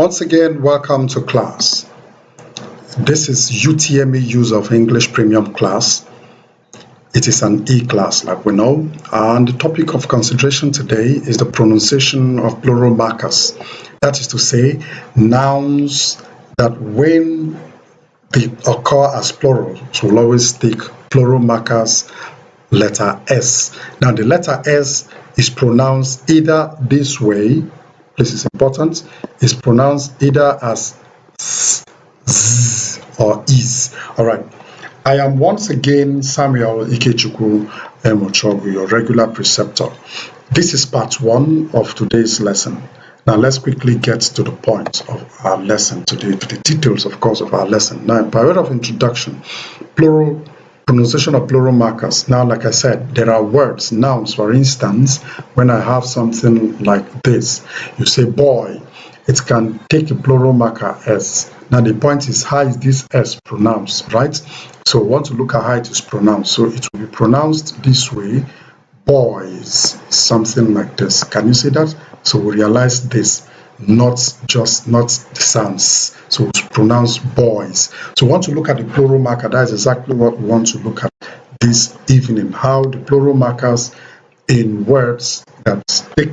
Once again, welcome to class. This is UTME Use of English Premium class. It is an E-class, like we know, and the topic of consideration today is the pronunciation of plural markers. That is to say, nouns that when they occur as plural, so we'll always take plural markers, letter S. Now, the letter S is pronounced either this way. This is important. It's pronounced either as S, Z, or Is. All right. I am once again Samuel Ikechukwu Emochogu, your regular preceptor. This is part 1 of today's lesson. Now let's quickly get to the point of our lesson today, to the details, of course, of our lesson. Now, by way of introduction, pronunciation of plural markers. Now, like I said, there are words, nouns. For instance, when I have something like this, you say boy, it can take a plural marker S. Now, the point is, how is this S pronounced, right? So we want to look at how it is pronounced. So it will be pronounced this way, boys, something like this. Can you see that? So we realize this, not the sounds. So it's pronounced boys. So we want to look at the plural marker. That is exactly what we want to look at this evening, how the plural markers in words that take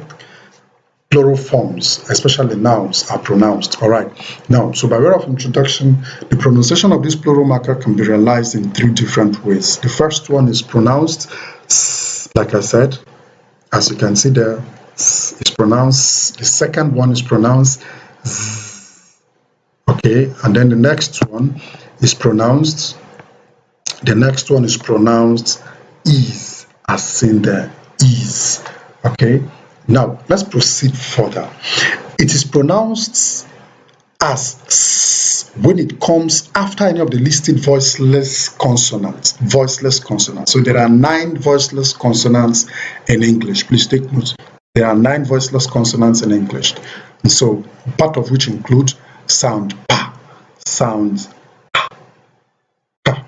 plural forms, especially nouns, are pronounced. All right. Now, so by way of introduction, the pronunciation of this plural marker can be realized in 3 different ways. The first one is pronounced S, like I said, as you can see there, S is pronounced. The second one is pronounced Z. Okay, and then the next one is pronounced. The next one is pronounced Is, as seen there, Is. Okay. Now, let's proceed further. It is pronounced as S when it comes after any of the listed voiceless consonants. So there are 9 voiceless consonants in English. Please take note. There are 9 voiceless consonants in English. And so, part of which include sound pa, sound pa,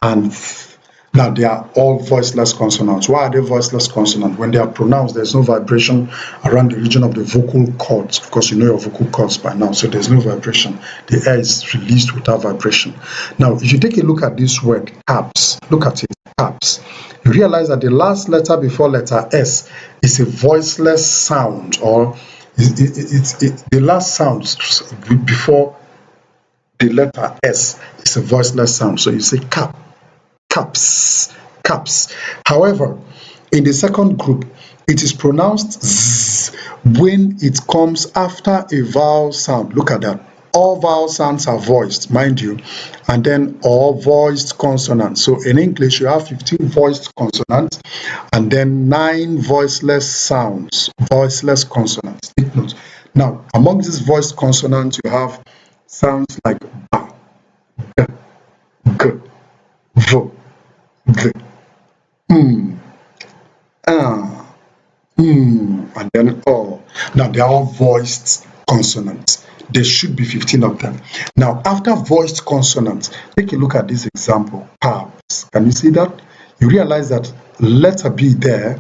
and f. Now, they are all voiceless consonants. Why are they voiceless consonants? When they are pronounced, there's no vibration around the region of the vocal cords. Of course, you know your vocal cords by now, so there's no vibration. The air is released without vibration. Now, if you take a look at this word, caps, look at it, caps, you realize that the last letter before letter S is a voiceless sound, or the last sound before the letter S is a voiceless sound. So you say cap. Caps. However, in the second group, it is pronounced Z when it comes after a vowel sound. Look at that. All vowel sounds are voiced, mind you, and then all voiced consonants. So in English, you have 15 voiced consonants and then 9 voiceless sounds, voiceless consonants. Take note. Now, among these voiced consonants, you have sounds like ba, g, g, v, g, and then all. Now they are all voiced consonants. There should be 15 of them. Now, after voiced consonants, take a look at this example. Paps. Can you see that? You realize that letter B there,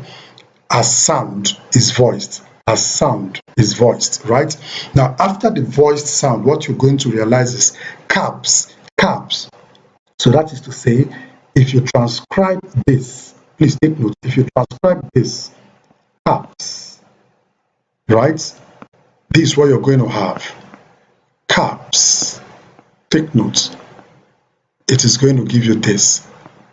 as sound, is voiced. As sound is voiced, right? Now, after the voiced sound, what you're going to realize is caps. So that is to say, if you transcribe this, please take note, if you transcribe this, caps, right? This is what you're going to have. Caps. Take note. It is going to give you this,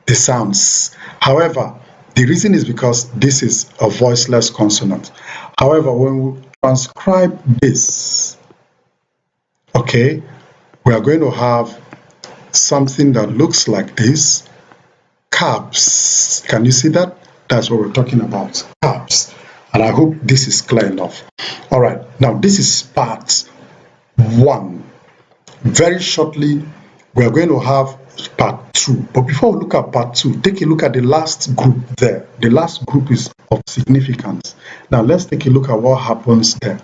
the sounds. However, the reason is because this is a voiceless consonant. However, when we transcribe this, okay, we are going to have something that looks like this. Caps. Can you see that? That's what we're talking about. Caps. And I hope this is clear enough. All right. Now, this is part 1. Very shortly, we are going to have part 2. But before we look at part 2, take a look at the last group there. The last group is of significance. Now, let's take a look at what happens there.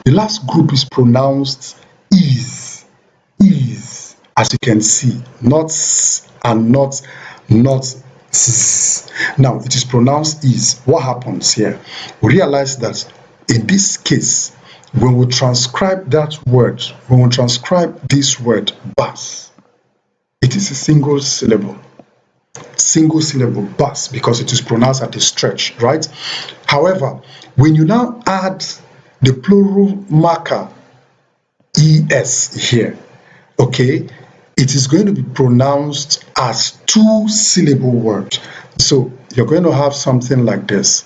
The last group is pronounced is, as you can see, not s and not s. Now, it is pronounced is. What happens here? We realize that in this case, when we transcribe that word, when we transcribe this word bus, it is a single syllable bus, because it is pronounced at a stretch, right? However, when you now add the plural marker es here, okay, it is going to be pronounced as two-syllable word. So you're going to have something like this: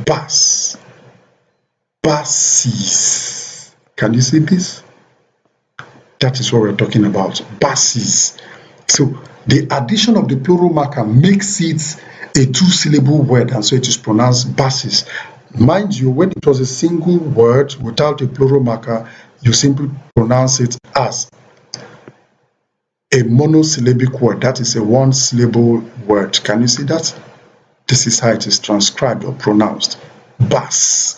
bus, buses. Can you see this? That is what we're talking about, buses. So the addition of the plural marker makes it a two-syllable word, and so it is pronounced buses. Mind you, when it was a single word without a plural marker, you simply pronounce it as a monosyllabic word. That is a one-syllable word. Can you see that? This is how it is transcribed or pronounced, bus.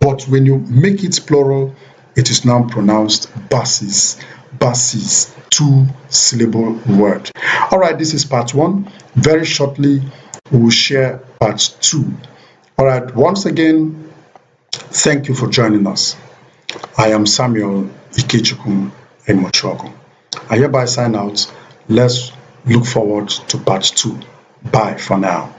But when you make it plural, it is now pronounced buses. Buses, two-syllable word. All right, this is part one. Very shortly, we will share part two. All right, once again, thank you for joining us. I am Samuel Ikechukwu Emochogo. I hereby sign out. Let's look forward to part two. Bye for now.